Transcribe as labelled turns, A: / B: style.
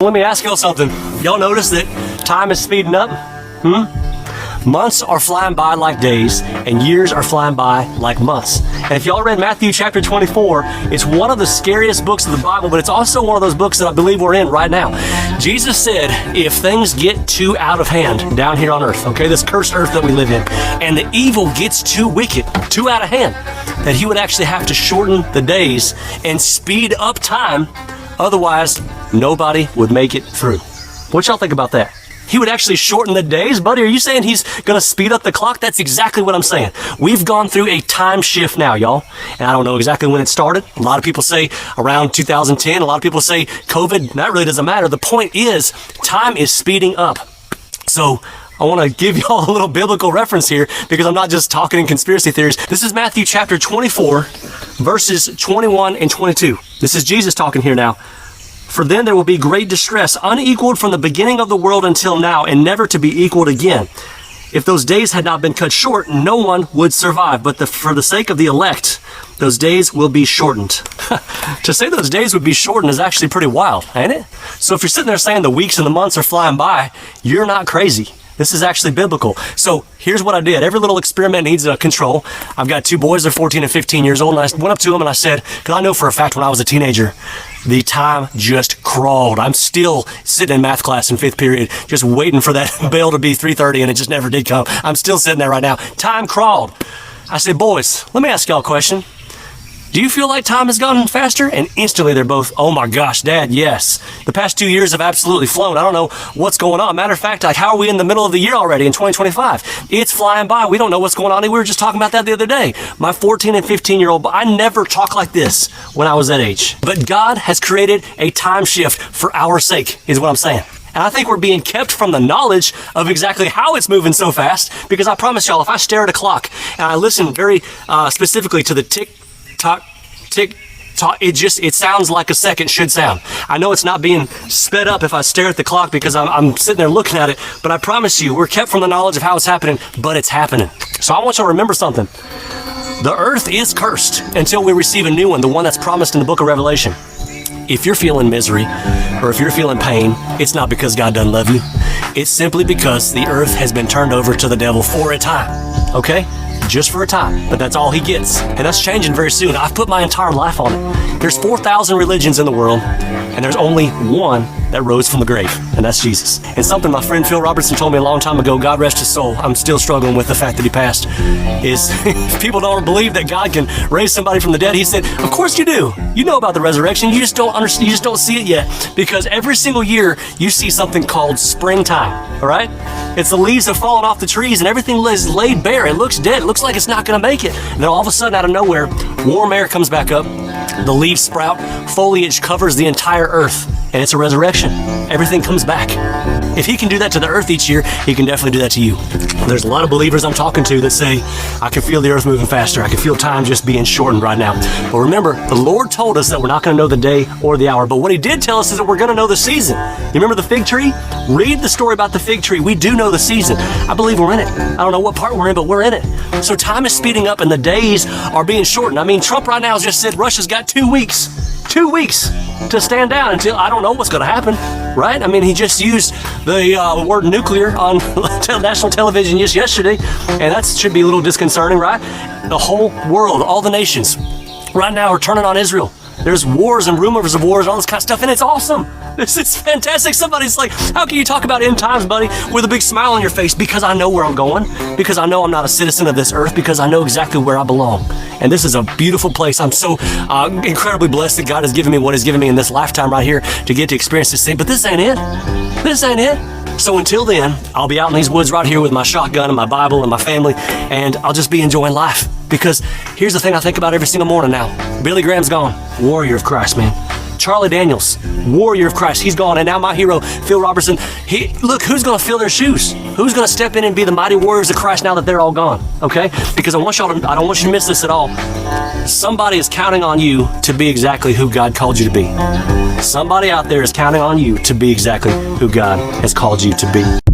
A: Let me ask y'all something. Y'all notice that time is speeding up? Months are flying by like days, and years are flying by like months. And if y'all read Matthew chapter 24, it's one of the scariest books of the Bible, but it's also one of those books that I believe we're in right now. Jesus said, if things get too out of hand down here on earth, okay, this cursed earth that we live in, and the evil gets too wicked, too out of hand, that he would actually have to shorten the days and speed up time. Otherwise, nobody would make it through. What y'all think about that? He would actually shorten the days? Buddy, are you saying he's going to speed up the clock? That's exactly what I'm saying. We've gone through a time shift now, y'all. And I don't know exactly when it started. A lot of people say around 2010. A lot of people say COVID. That really doesn't matter. The point is, time is speeding up. So I want to give y'all a little biblical reference here because I'm not just talking in conspiracy theories. This is Matthew chapter 24, verses 21 and 22. This is Jesus talking here now. For then there will be great distress, unequaled from the beginning of the world until now, and never to be equaled again. If those days had not been cut short, no one would survive. But for the sake of the elect, those days will be shortened. To say those days would be shortened is actually pretty wild, ain't it? So if you're sitting there saying the weeks and the months are flying by, you're not crazy. This is actually biblical. So here's what I did. Every little experiment needs a control. I've got two boys, they're 14 and 15 years old, and I went up to them and I said, because I know for a fact when I was a teenager, the time just crawled. I'm still sitting in math class in 5th period, just waiting for that bell to be 3:30, and it just never did come. I'm still sitting there right now. Time crawled. I said, boys, let me ask y'all a question. Do you feel like time has gone faster? And instantly they're both, oh my gosh, Dad, yes. The past 2 years have absolutely flown. I don't know what's going on. Matter of fact, like, how are we in the middle of the year already in 2025? It's flying by. We don't know what's going on. We were just talking about that the other day. My 14 and 15-year-old, I never talked like this when I was that age. But God has created a time shift for our sake, is what I'm saying. And I think we're being kept from the knowledge of exactly how it's moving so fast, because I promise y'all, if I stare at a clock and I listen very specifically to the tick-tock, tick-tock, it sounds like a second should sound. I know it's not being sped up if I stare at the clock because I'm sitting there looking at it, but I promise you, we're kept from the knowledge of how it's happening, but it's happening. So I want you to remember something. The earth is cursed until we receive a new one, the one that's promised in the book of Revelation. If you're feeling misery or if you're feeling pain, it's not because God doesn't love you. It's simply because the earth has been turned over to the devil for a time, okay? Just for a time, but that's all he gets. And that's changing very soon. I've put my entire life on it. There's 4,000 religions in the world, and there's only one that rose from the grave, and that's Jesus. And something my friend Phil Robertson told me a long time ago, God rest his soul, I'm still struggling with the fact that he passed, is if people don't believe that God can raise somebody from the dead, he said, of course you do. You know about the resurrection, you just don't understand, you just don't see it yet. Because every single year, you see something called springtime, all right? It's the leaves have fallen off the trees and everything is laid bare. It looks dead. It looks like it's not going to make it. And then all of a sudden, out of nowhere, warm air comes back up. The leaves sprout. Foliage covers the entire earth. And it's a resurrection. Everything comes back. If he can do that to the earth each year, he can definitely do that to you. There's a lot of believers I'm talking to that say, I can feel the earth moving faster. I can feel time just being shortened right now. But remember, the Lord told us that we're not going to know the day or the hour. But what he did tell us is that we're going to know the season. You remember the fig tree? Read the story about the fig tree. We do know the season. I believe we're in it. I don't know what part we're in, but we're in it. So time is speeding up and the days are being shortened. I mean, Trump right now has just said Russia's got 2 weeks. 2 weeks to stand down until I don't know what's going to happen, right? I mean, he just used the word nuclear on national television just yesterday, and that should be a little disconcerting, right? The whole world, all the nations right now are turning on Israel. There's wars and rumors of wars, all this kind of stuff, and it's awesome. This is fantastic. Somebody's like, how can you talk about end times, buddy, with a big smile on your face? Because I know where I'm going, because I know I'm not a citizen of this earth, because I know exactly where I belong. And this is a beautiful place. I'm so incredibly blessed that God has given me what he's given me in this lifetime right here to get to experience this thing. But this ain't it. This ain't it. So until then, I'll be out in these woods right here with my shotgun and my Bible and my family, and I'll just be enjoying life. Because here's the thing I think about every single morning now. Billy Graham's gone. Warrior of Christ, man. Charlie Daniels, warrior of Christ, he's gone. And now my hero, Phil Robertson, look, who's going to fill their shoes? Who's going to step in and be the mighty warriors of Christ now that they're all gone? Okay? Because I don't want you to miss this at all. Somebody is counting on you to be exactly who God called you to be. Somebody out there is counting on you to be exactly who God has called you to be.